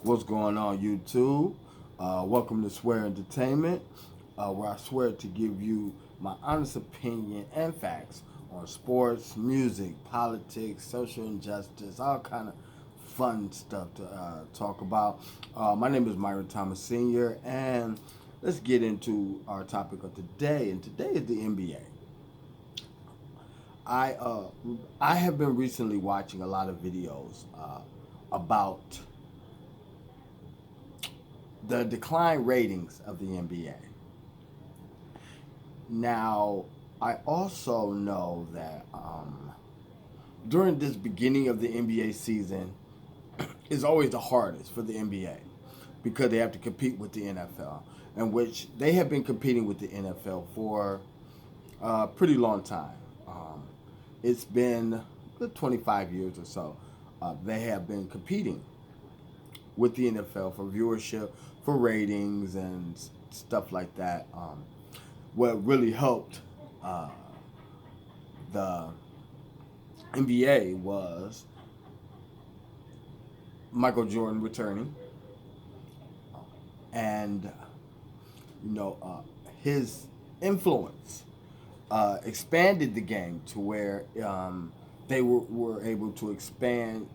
What's going on, YouTube? Welcome to Swear Entertainment, where I swear to give you my honest opinion and facts on sports, music, politics, social injustice, all kind of fun stuff to talk about. My name is Myron Thomas Sr., and let's get into our topic of today. And today is the NBA. I uh, I have been recently watching a lot of videos about the decline ratings of the NBA. Now, I also know that during this beginning of the NBA season is always the hardest for the NBA because they have to compete with the NFL, in which they have been competing with the NFL for a pretty long time. It's been good 25 years or so. They have been competing with the NFL for viewership, for ratings, and stuff like that. What really helped uh, the NBA was Michael Jordan returning, and his influence expanded the game to where they were able to expand.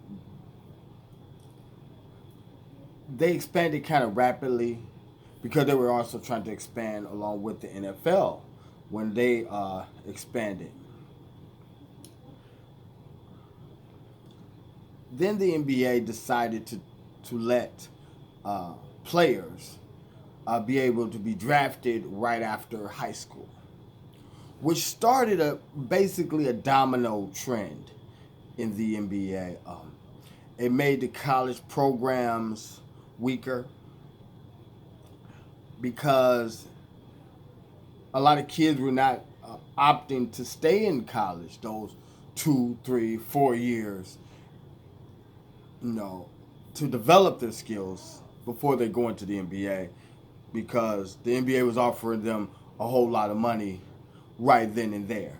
They expanded kind of rapidly because they were also trying to expand along with the NFL when they expanded. Then the NBA decided to let players be able to be drafted right after high school, which started a basically a domino trend in the NBA. It made the college programs weaker because a lot of kids were not opting to stay in college those 2, 3, 4 years, you know, to develop their skills before they go into the NBA because the NBA was offering them a whole lot of money right then and there.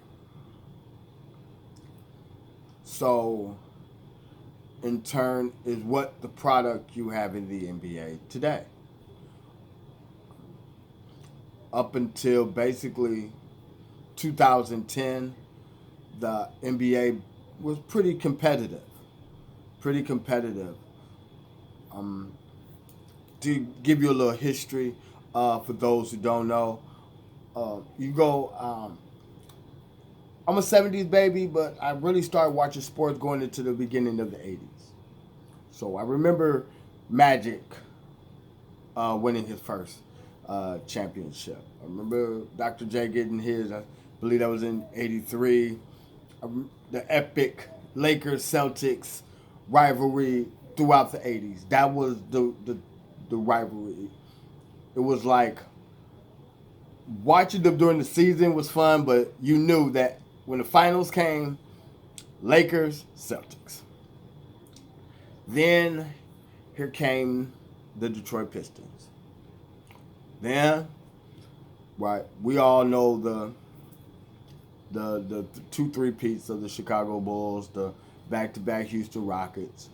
So, in turn, is what the product you have in the NBA today. Up until basically 2010, the NBA was pretty competitive. Pretty competitive. Um, to give you a little history, for those who don't know, you go. I'm a '70s baby, but I really started watching sports going into the beginning of the '80s. So I remember Magic winning his first championship. I remember Dr. J getting his. I believe that was in '83. The epic Lakers Celtics rivalry throughout the '80s. That was the rivalry. It was like watching them during the season was fun, but you knew that when the finals came, Lakers Celtics. Then here came the Detroit Pistons. Then, right, we all know the 2 3 peats of the Chicago Bulls, the back to back Houston Rockets.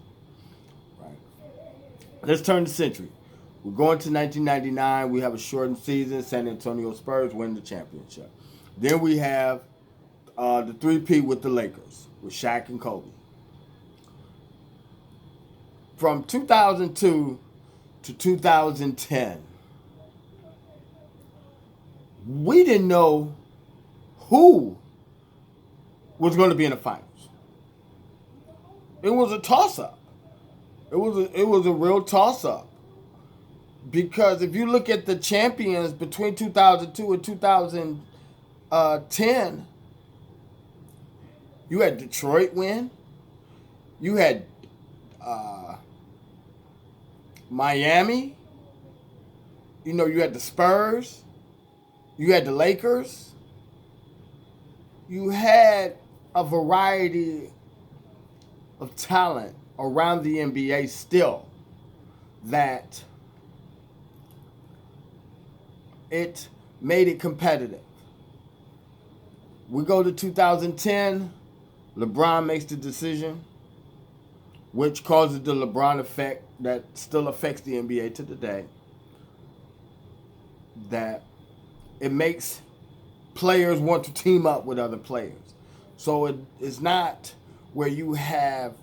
Right. Let's turn the century. We're going to 1999. We have a shortened season. San Antonio Spurs win the championship. Then we have the 3 peat with the Lakers with Shaq and Kobe. From 2002 to 2010, we didn't know who was going to be in the finals. It was a toss up. It was a real toss up because if you look at the champions between 2002 and 2010, you had Detroit win, you had uh, Miami, you had the Spurs, you had the Lakers, you had a variety of talent around the NBA still that it made it competitive. We go to 2010, LeBron makes the decision, which causes the LeBron effect that still affects the NBA to today, that it makes players want to team up with other players. So it's not where you have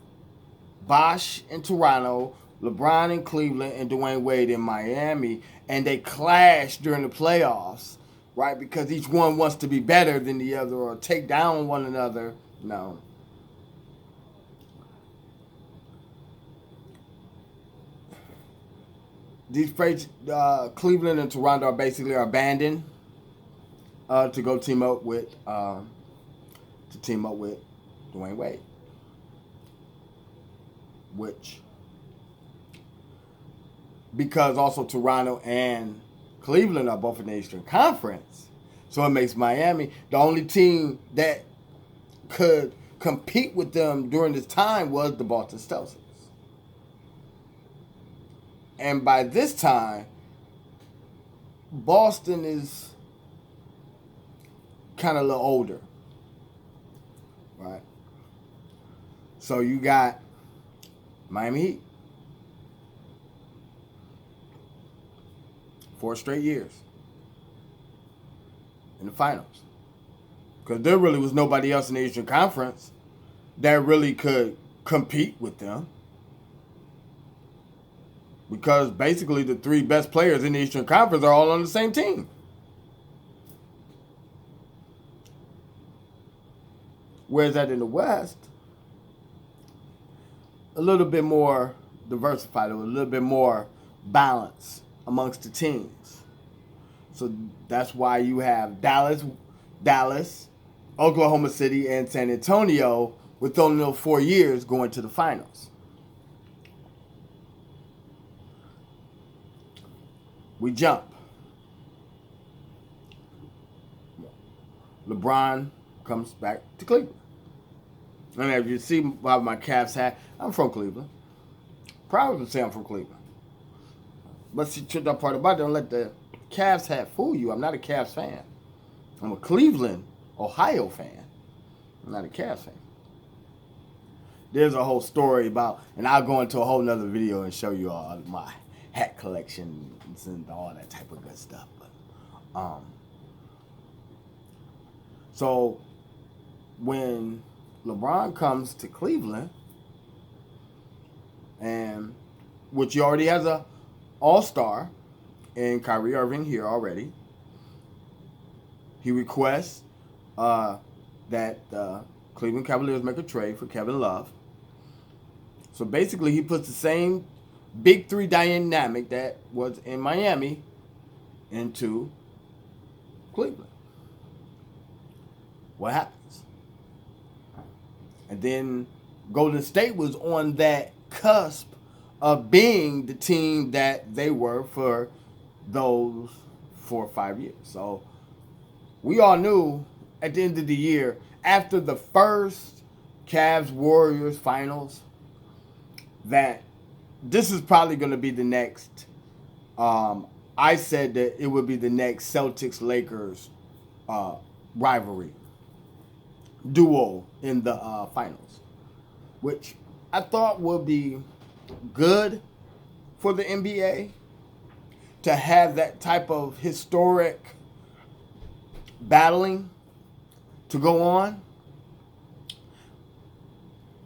Bosh in Toronto, LeBron in Cleveland, and Dwayne Wade in Miami, and they clash during the playoffs, right? Because each one wants to be better than the other or take down one another. No. These Cleveland and Toronto are basically abandoned to go team up with Dwayne Wade, which because also Toronto and Cleveland are both in the Eastern Conference, so it makes Miami the only team that could compete with them during this time was the Boston Celtics. And by this time, Boston is kind of a little older, right? So you got Miami Heat. 4 straight years in the finals. Because there really was nobody else in the Eastern Conference that really could compete with them. Because basically the 3 best players in the Eastern Conference are all on the same team. Whereas that in the West, a little bit more diversified, a little bit more balance amongst the teams. So that's why you have Dallas, Oklahoma City, and San Antonio with only those 4 years going to the finals. We jump. LeBron comes back to Cleveland. And as you see by my Cavs hat, I'm from Cleveland. Proud to say I'm from Cleveland. But see, that part about it, don't let the Cavs hat fool you. I'm not a Cavs fan. I'm a Cleveland, Ohio fan. I'm not a Cavs fan. There's a whole story about, and I'll go into a whole nother video and show you all my hat collection and all that type of good stuff. But, so when LeBron comes to Cleveland, and which he already has a all-star in Kyrie Irving here already, he requests that Cleveland Cavaliers make a trade for Kevin Love. So basically, he puts the same big 3 dynamic that was in Miami into Cleveland. What happens? And then Golden State was on that cusp of being the team that they were for those 4 or 5 years. So we all knew at the end of the year, after the first Cavs-Warriors finals, that this is probably going to be the next. I said that it would be the next Celtics-Lakers rivalry duo in the finals, which I thought would be good for the NBA to have that type of historic battling to go on.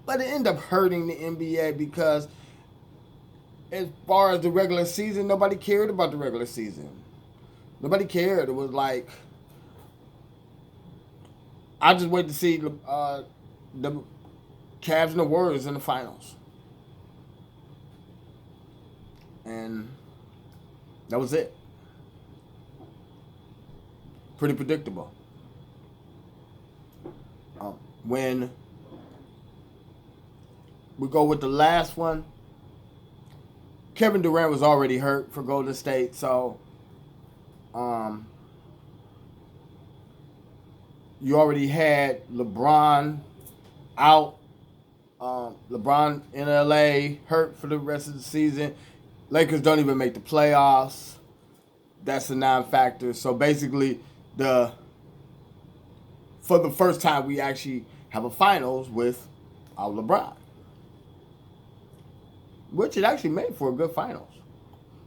But it ended up hurting the NBA because as far as the regular season, nobody cared about the regular season. Nobody cared. It was like, I just wait to see the Cavs and the Warriors in the finals. And that was it. Pretty predictable. When we go with the last one, Kevin Durant was already hurt for Golden State, so you already had LeBron out. LeBron in LA hurt for the rest of the season. Lakers don't even make the playoffs. That's a non-factor. So basically, for the first time, we actually have a finals with our LeBron. which it actually made for a good finals.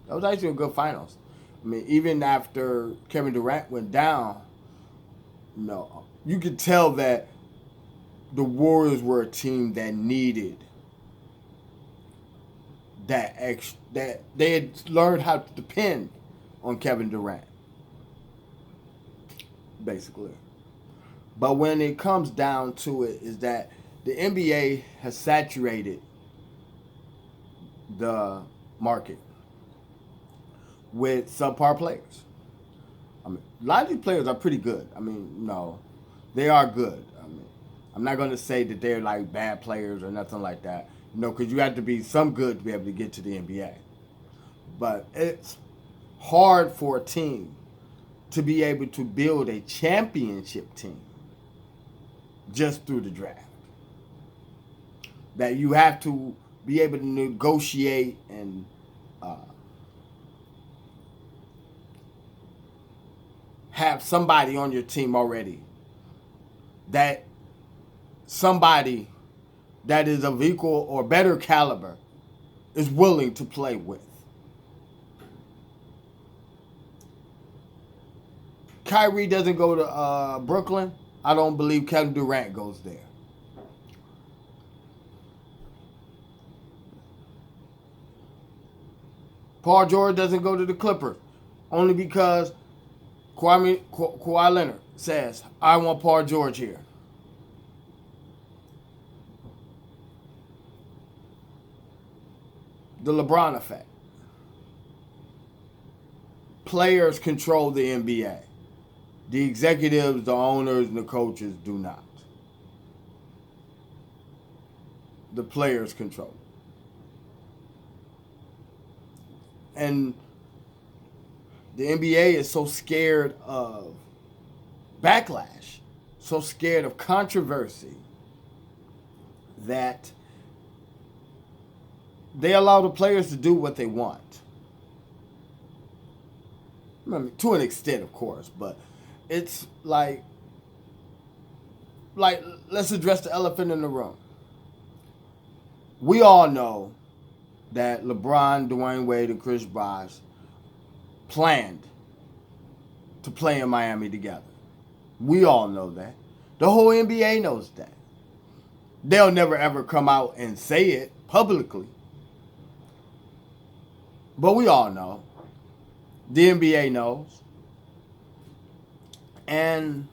That was actually a good finals. I mean, even after Kevin Durant went down, you could tell that the Warriors were a team that needed that they had learned how to depend on Kevin Durant, basically. But when it comes down to it, is that the NBA has saturated the market with subpar players. I mean, a lot of these players are pretty good. I mean, no, they are good. I mean, I'm not going to say that they're like bad players or nothing like that. Because you have to be some good to be able to get to the NBA. But it's hard for a team to be able to build a championship team just through the draft. That you have to be able to negotiate and have somebody on your team already. That somebody that is of equal or better caliber is willing to play with. Kyrie doesn't go to Brooklyn. I don't believe Kevin Durant goes there. Paul George doesn't go to the Clippers only because Kawhi Leonard says, I want Paul George here. The LeBron effect. Players control the NBA. The executives, the owners, and the coaches do not. The players control. And the NBA is so scared of backlash, so scared of controversy, that they allow the players to do what they want. I mean, to an extent, of course, but it's like let's address the elephant in the room. We all know that LeBron, Dwayne Wade, and Chris Bosh planned to play in Miami together. We all know that. The whole NBA knows that. They'll never ever come out and say it publicly. But we all know. The NBA knows. And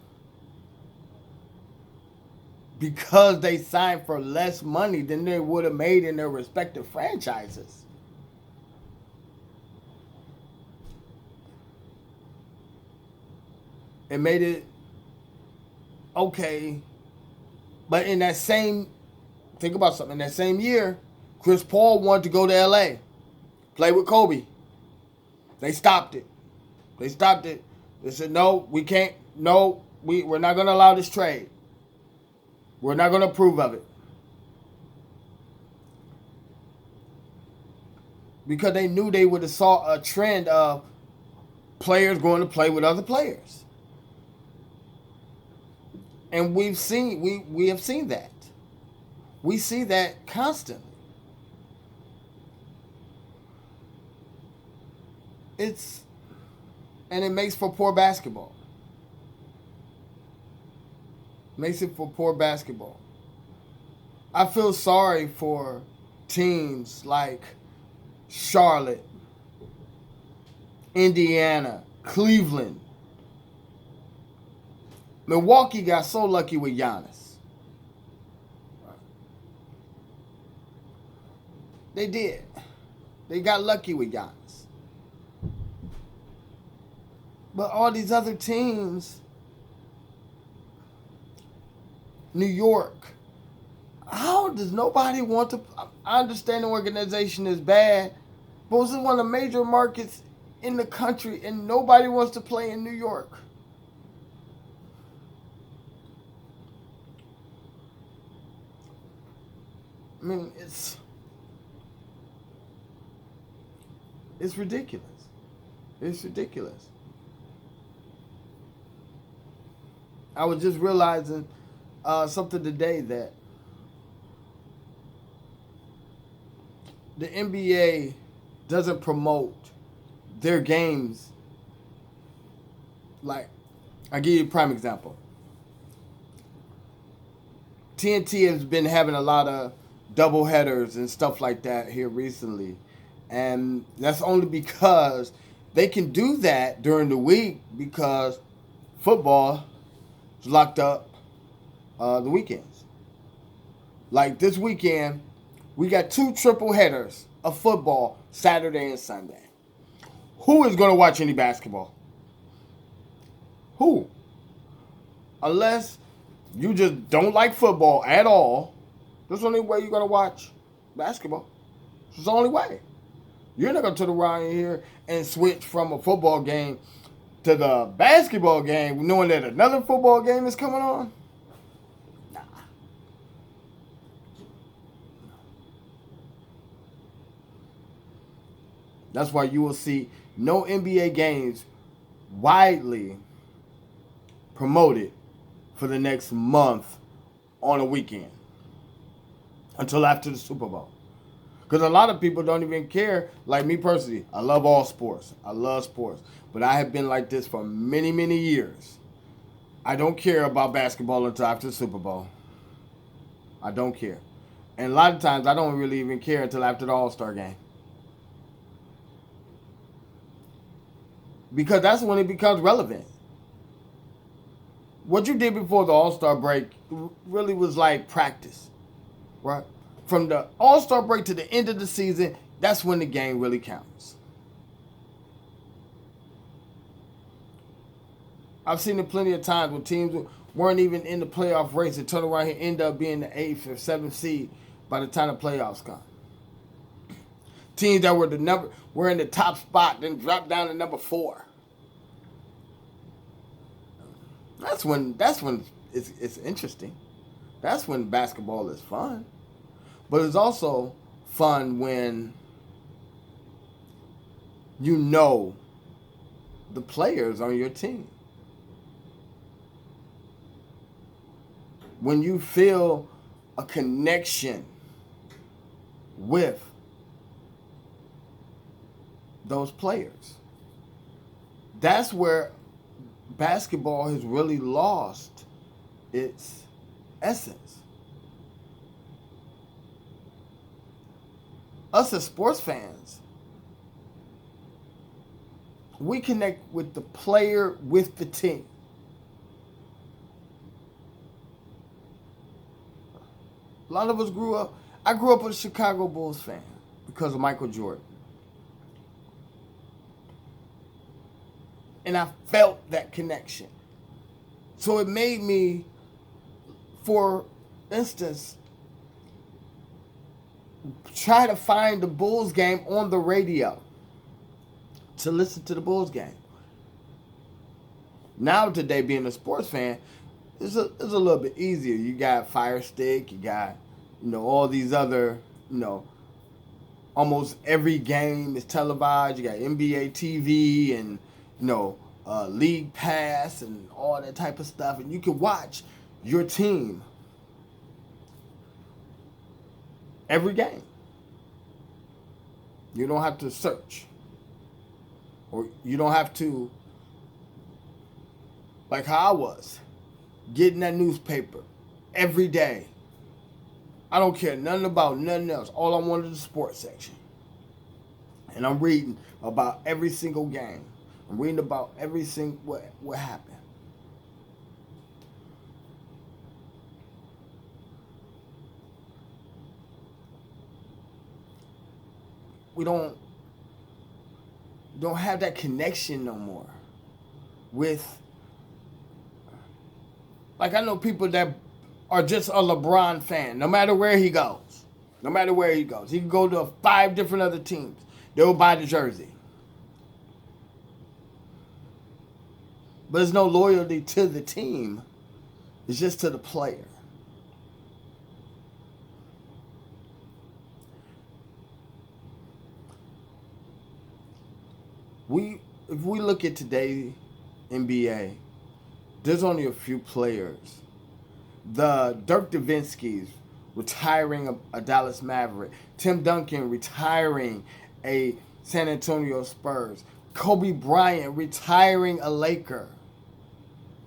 because they signed for less money than they would have made in their respective franchises, it made it okay. But in that same, think about something, in that same year, Chris Paul wanted to go to LA, play with Kobe. They stopped it. They said, no, we can't. No, we're not going to allow this trade. We're not going to approve of it. Because they knew they would have saw a trend of players going to play with other players. And we have seen that. We see that constantly. And it makes for poor basketball. Makes it for poor basketball. I feel sorry for teams like Charlotte, Indiana, Cleveland. Milwaukee got so lucky with Giannis. They did. They got lucky with Giannis. But all these other teams, New York, how does nobody want to? I understand the organization is bad, but this is one of the major markets in the country, and nobody wants to play in New York. I mean, it's ridiculous. It's ridiculous. I was just realizing something today, that the NBA doesn't promote their games. Like, I'll give you a prime example. TNT has been having a lot of double headers and stuff like that here recently. And that's only because they can do that during the week because football is locked up the weekends. Like this weekend, we got 2 triple headers of football Saturday and Sunday. Who is going to watch any basketball? Who? Unless you just don't like football at all, that's the only way you're going to watch basketball. It's the only way. You're not going to turn around here and switch from a football game to the basketball game knowing that another football game is coming on. Nah. That's why you will see no NBA games widely promoted for the next month on a weekend until after the Super Bowl. Because a lot of people don't even care. Like me personally, I love all sports. I love sports. But I have been like this for many, many years. I don't care about basketball until after the Super Bowl. I don't care. And a lot of times I don't really even care until after the All-Star game. Because that's when it becomes relevant. What you did before the All-Star break really was like practice, right? From the All-Star break to the end of the season, that's when the game really counts. I've seen it plenty of times when teams weren't even in the playoff race and turn around and end up being the 8th or 7th seed by the time the playoffs come. Teams that were in the top spot then dropped down to number 4. That's when it's interesting. That's when basketball is fun. But it's also fun when you know the players on your team. When you feel a connection with those players. That's where basketball has really lost its essence. Us as sports fans, we connect with the player, with the team. A lot of us I grew up a Chicago Bulls fan because of Michael Jordan. And I felt that connection. So it made me, for instance, try to find the Bulls game on the radio to listen to the Bulls game. Now today, being a sports fan, it's a little bit easier. You got Fire Stick, you got, all these other, almost every game is televised. You got NBA TV and, League Pass and all that type of stuff. And you can watch your team every game. You don't have to search. Or you don't have to, like how I was, getting that newspaper every day. I don't care nothing about nothing else. All I wanted is the sports section. And I'm reading about every single game. I'm reading about every single what happened. We don't have that connection no more with, like, I know people that are just a LeBron fan, no matter where he goes. No matter where he goes. He can go to 5 different other teams. They'll buy the jersey. But there's no loyalty to the team. It's just to the player. If we look at today's NBA, there's only a few players. The Dirk Nowitzki's retiring a Dallas Maverick. Tim Duncan retiring a San Antonio Spurs. Kobe Bryant retiring a Laker.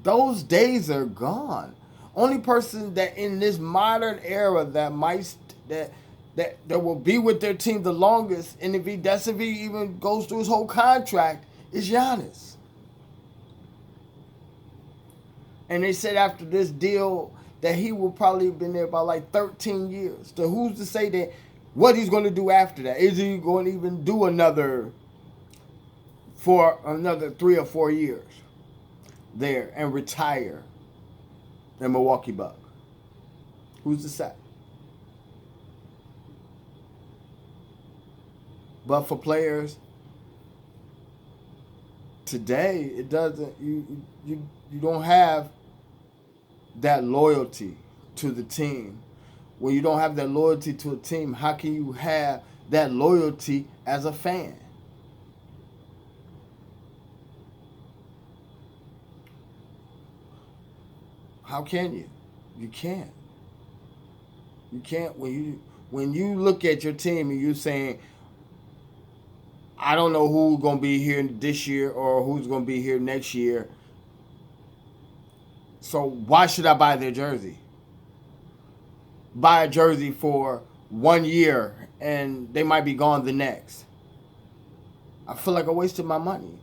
Those days are gone. Only person that in this modern era that will be with their team the longest, and if he even goes through his whole contract, is Giannis. And they said after this deal that he will probably have been there about like 13 years. So who's to say that what he's going to do after that? Is he going to even do for another 3 or 4 years there and retire in Milwaukee Bucks? Who's to say? But for players today, it doesn't. You don't have that loyalty to the team. When you don't have that loyalty to a team, how can you have that loyalty as a fan? How can you? You can't. You can't when you look at your team and you're saying, I don't know who's going to be here this year or who's going to be here next year. So why should I buy their jersey? Buy a jersey for 1 year and they might be gone the next. I feel like I wasted my money.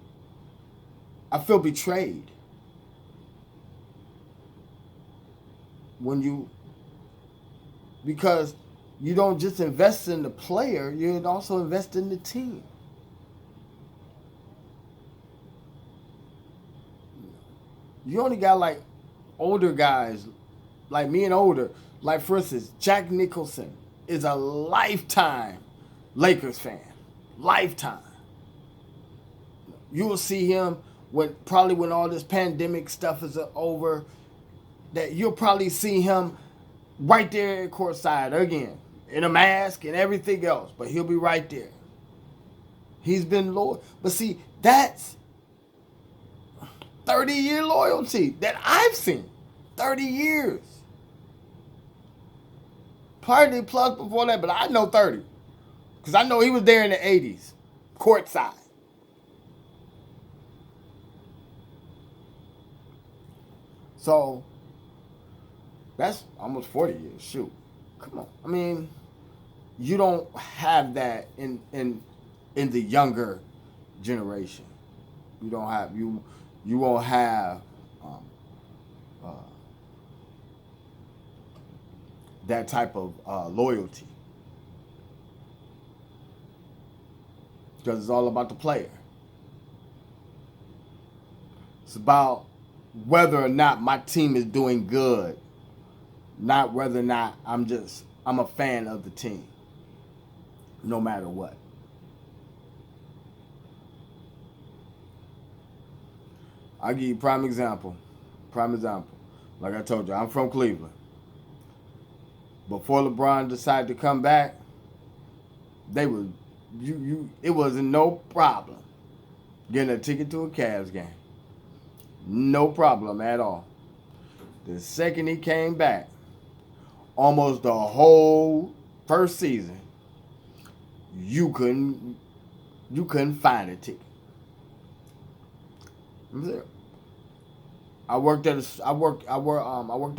I feel betrayed. Because you don't just invest in the player, you also invest in the team. You only got like older guys, like me and older. Like for instance, Jack Nicholson is a lifetime Lakers fan. Lifetime. You will see him when all this pandemic stuff is over, that you'll probably see him right there at courtside again, in a mask and everything else, but he'll be right there. He's been loyal. But see, that's 30-year loyalty that I've seen. 30 years. Probably plus before that, but I know 30. Because I know he was there in the 80s, courtside. So, that's almost 40 years. Shoot. Come on. I mean, you don't have that in the younger generation. You don't have, you won't have that type of loyalty. Because it's all about the player. It's about whether or not my team is doing good, not whether or not I'm a fan of the team, no matter what. I'll give you a prime example. Like I told you, I'm from Cleveland. Before LeBron decided to come back, it wasn't no problem getting a ticket to a Cavs game. No problem at all. The second he came back, almost the whole first season, you couldn't find a ticket. I worked at a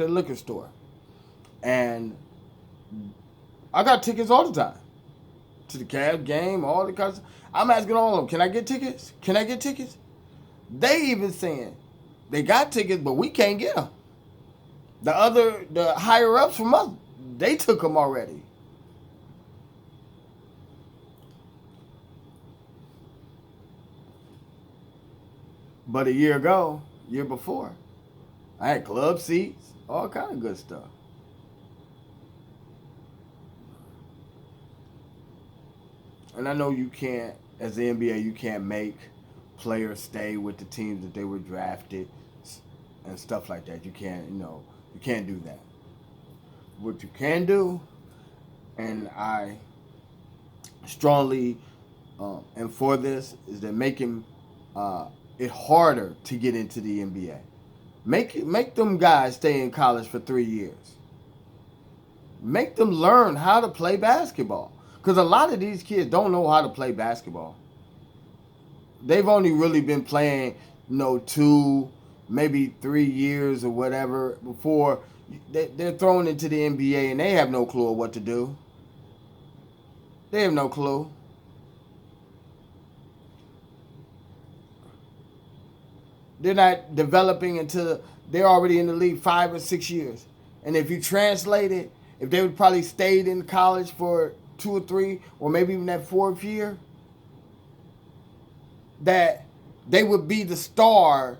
liquor store, and I got tickets all the time to the Cavs game, all the kinds. I'm asking all of them, can I get tickets? Can I get tickets? They even saying they got tickets, but we can't get them. The higher ups from us, they took them already. But a year before, I had club seats, all kind of good stuff. And I know you can't, as the NBA, you can't make players stay with the teams that they were drafted and stuff like that. You can't, you can't do that. What you can do, and I strongly am for this, is that making it harder to get into the NBA. Make them guys stay in college for 3 years. Make them learn how to play basketball. Because a lot of these kids don't know how to play basketball. They've only really been playing, 2, maybe 3 years or whatever before they're thrown into the NBA and they have no clue of what to do. They have no clue. They're not developing until they're already in the league 5 or 6 years. And if you translate it, if they would probably stayed in college for 2 or 3, or maybe even that 4th year, that they would be the star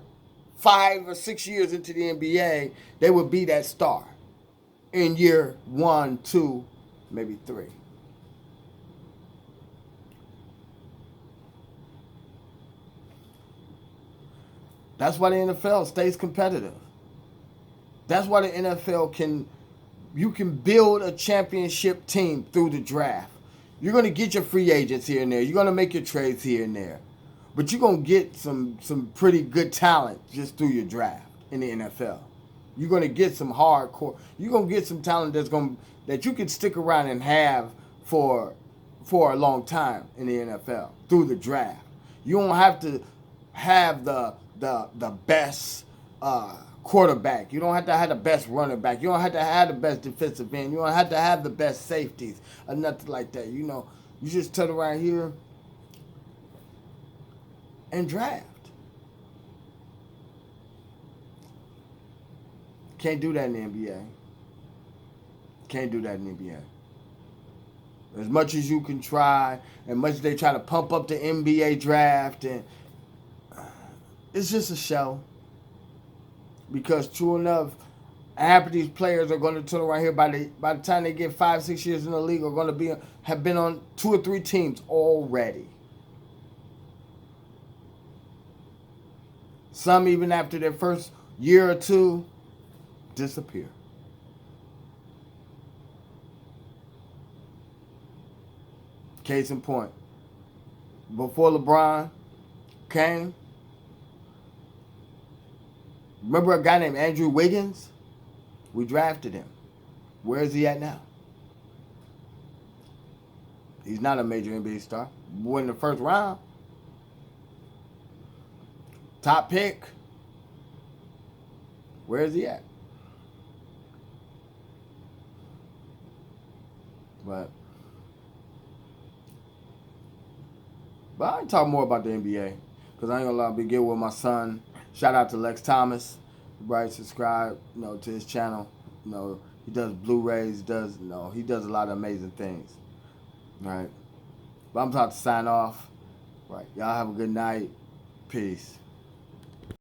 5 or 6 years into the NBA. They would be that star in year 1, 2, maybe 3. That's why the NFL stays competitive. That's why the NFL you can build a championship team through the draft. You're going to get your free agents here and there. You're going to make your trades here and there. But you're going to get some pretty good talent just through your draft in the NFL. You're going to get some hardcore. You're going to get some talent that you can stick around and have for a long time in the NFL through the draft. You don't have to have the best quarterback. You don't have to have the best running back. You don't have to have the best defensive end. You don't have to have the best safeties or nothing like that. You just turn around here and draft. Can't do that in the NBA. Can't do that in the NBA. As much as you can try, and much as they try to pump up the NBA draft, and it's just a show. Because true enough, half of these players are going to turn around here by the time they get 5, 6 years in the league are going to have been on 2 or 3 teams already. Some even after their first year or 2 disappear. Case in point, before LeBron came, remember a guy named Andrew Wiggins? We drafted him. Where is he at now? He's not a major NBA star. Won the first round. Top pick. Where is he at? But I can talk more about the NBA. Because I ain't going to lie, I'll be good with my son. Shout out to Lex Thomas. Right, subscribe, to his channel. He does Blu-rays, he does a lot of amazing things. Right. But I'm about to sign off. Right. Y'all have a good night. Peace.